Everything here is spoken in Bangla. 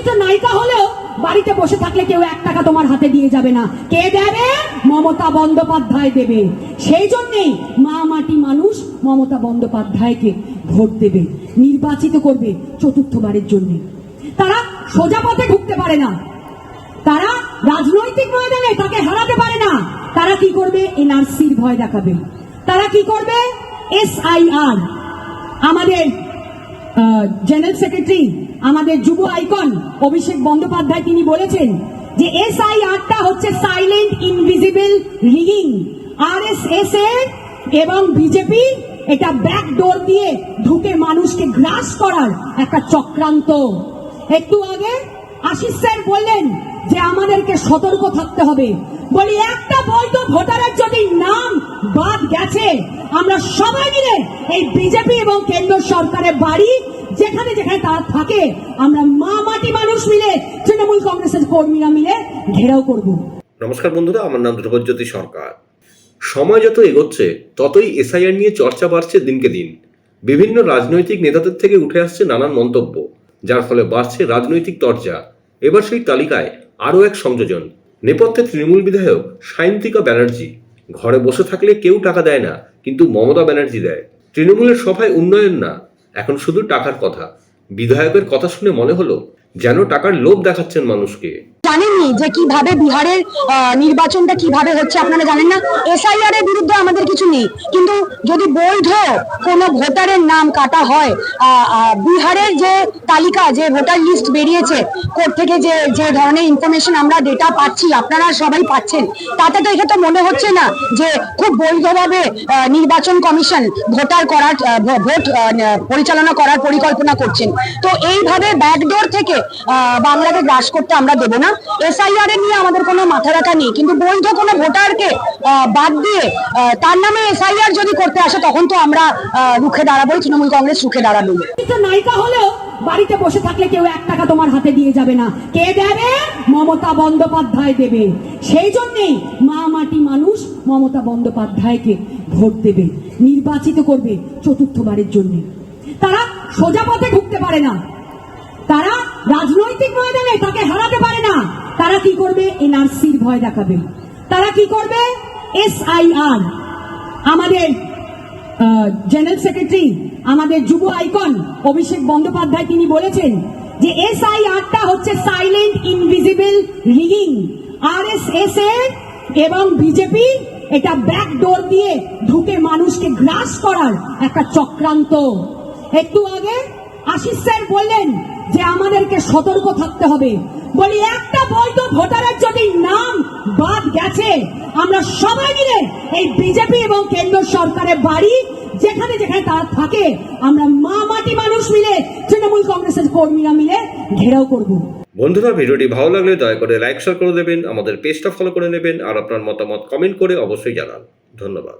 চলচ্চিত্র নায়িকা হলেও বাড়িতে বসে থাকলে কেউ 1 টাকা তোমার হাতে দিয়ে যাবে না। কে দেবে? মমতা বন্দ্যোপাধ্যায় দেবে। সেই জন্যেই মা মাটি মানুষ মমতা বন্দ্যোপাধ্যায়কে ভোট দেবে, নির্বাচিত করবে চতুর্থবারের জন্য। তারা সোজা পথে ঢুকতে পারে না, তারা রাজনৈতিক ময়দানে তাকে হারাতে পারে না। তারা কি করবে? এনআরসির ভয় দেখাবে। তারা কি করবে? SIR। আমাদের জেনারেল সেক্রেটারি, আমাদের যুব আইকন অভিষেক বন্দ্যোপাধ্যায় তিনি বলেছেন যে SIR-টা হচ্ছে সাইলেন্ট ইনভিজিবল রিগিং। RSS এর এবং বিজেপি এটা ব্যাকডোর দিয়ে ঢুকে মানুষকে গ্রাস করার একটা চক্রান্ত। একটু আগে আশিস স্যার বললেন যে আমাদেরকে সতর্ক থাকতে হবে। বলি, একটা বৈধ ভোটারের যদি নাম বাদ গেছে, আমরা সবাই মিলে এই বিজেপি এবং কেন্দ্র সরকারের বাড়ি যেখানে যেখানে তারা থাকে, আমরা মা মাটি মানুষ মিলে, তৃণমূল কংগ্রেসের কর্মীরা মিলে ঘেরাও করব। নমস্কার বন্ধুরা, আমার নাম ধ্রুবজ্যোতি সরকার। সময় যত এগোচ্ছে ততই SIR নিয়ে চর্চা বাড়ছে দিনকে দিন। বিভিন্ন রাজনৈতিক নেতাদের থেকে উঠে আসছে নানান মন্তব্য, যার ফলে বাড়ছে রাজনৈতিক তরজা। এবার সেই তালিকায় আরও এক সংযোজন। নেপথ্যে তৃণমূল বিধায়ক সায়ন্তিকা ব্যানার্জি। ঘরে বসে থাকলে কেউ টাকা দেয় না, কিন্তু মমতা ব্যানার্জি দেয়। তৃণমূলের সভায় উন্নয়ন না, এখন শুধু টাকার কথা। বিধায়কের কথা শুনে মনে হলো যেন টাকার লোভ দেখাচ্ছেন মানুষকে। জানেননি যে কিভাবে বিহারের নির্বাচনটা কিভাবে হচ্ছে? আপনারা জানেন না? SIR এর বিরুদ্ধে আমাদের কিছু নেই, কিন্তু যদি বৈধ কোনো ভোটারের নাম কাটা হয়, বিহারের যে তালিকা, যে ভোটার লিস্ট বেরিয়েছে, কোর্ট থেকে যে যে ধরনের ইনফরমেশন আমরা ডেটা পাচ্ছি, আপনারা সবাই পাচ্ছেন, তাতে তো এটা তো মনে হচ্ছে না যে খুব বৈধভাবে নির্বাচন কমিশন ভোট পরিচালনা করার পরিকল্পনা করছেন। তো এইভাবে ব্যাকডোর থেকে বাংলাকে গ্রাস করতে আমরা দেবো না। SIR এর নিয়ে আমাদের কোনো মাথা ব্যথা নেই, কিন্তু বৈধ কোনো ভোটারকে বাদ দিয়ে তার নামে SIR যদি করতে আসে, তখন তো আমরা রুখে দাঁড়াবোই, তৃণমূল কংগ্রেস রুখে দাঁড়াবে। নায়িকা হলেও বাড়িতে বসে থাকলে কেউ 1 টাকা তোমার হাতে দিয়ে যাবে না। কে দেবে? মমতা বন্দ্যোপাধ্যায় দেবে। সেই জন্যেই মা মাটি মানুষ মমতা বন্দ্যোপাধ্যায়কে ভোট দেবে, নির্বাচিত করবে চতুর্থবারের জন্য। তারা সোজা পথে ঢুকতে পারে না, তারা রাজনৈতিক ময়দানে তাকে হারাতে পারে না। তারা কি করবে? এনআরসির ভয় দেখাবে। তারা কি করবে? SIR। আমাদের জেনারেল সেক্রেটারি, আমাদের যুব আইকন অভিষেক বন্দ্যোপাধ্যায় তিনি বলেছেন যে SIR-টা হচ্ছে সাইলেন্ট ইনভিজিবল রিগিং। RSS এর এবং বিজেপি এটা ব্যাকডোর দিয়ে ঢুকে মানুষকে গ্রাস করার একটা চক্রান্ত। একটু আগে আশিস স্যার বললেন যে আমাদেরকে সতর্ক থাকতে হবে। বলি, একটা বৈধ ভোটারের যদি নাম বাদ গেছে, আমরা সবাই মিলে এই বিজেপি এবং কেন্দ্র সরকারের বাড়ি যেখানে যেখানে তারা থাকে, আমরা মা মাটি মানুষ মিলে, তৃণমূল কংগ্রেসের কর্মীরা মিলে ঘেরাও করব। বন্ধুরা, ভিডিওটি ভালো লাগলে দয়া করে লাইক শেয়ার করে দেবেন, আমাদের পেজটা ফলো করে নেবেন, আর আপনার মতামত কমেন্ট করে অবশ্যই জানান। ধন্যবাদ।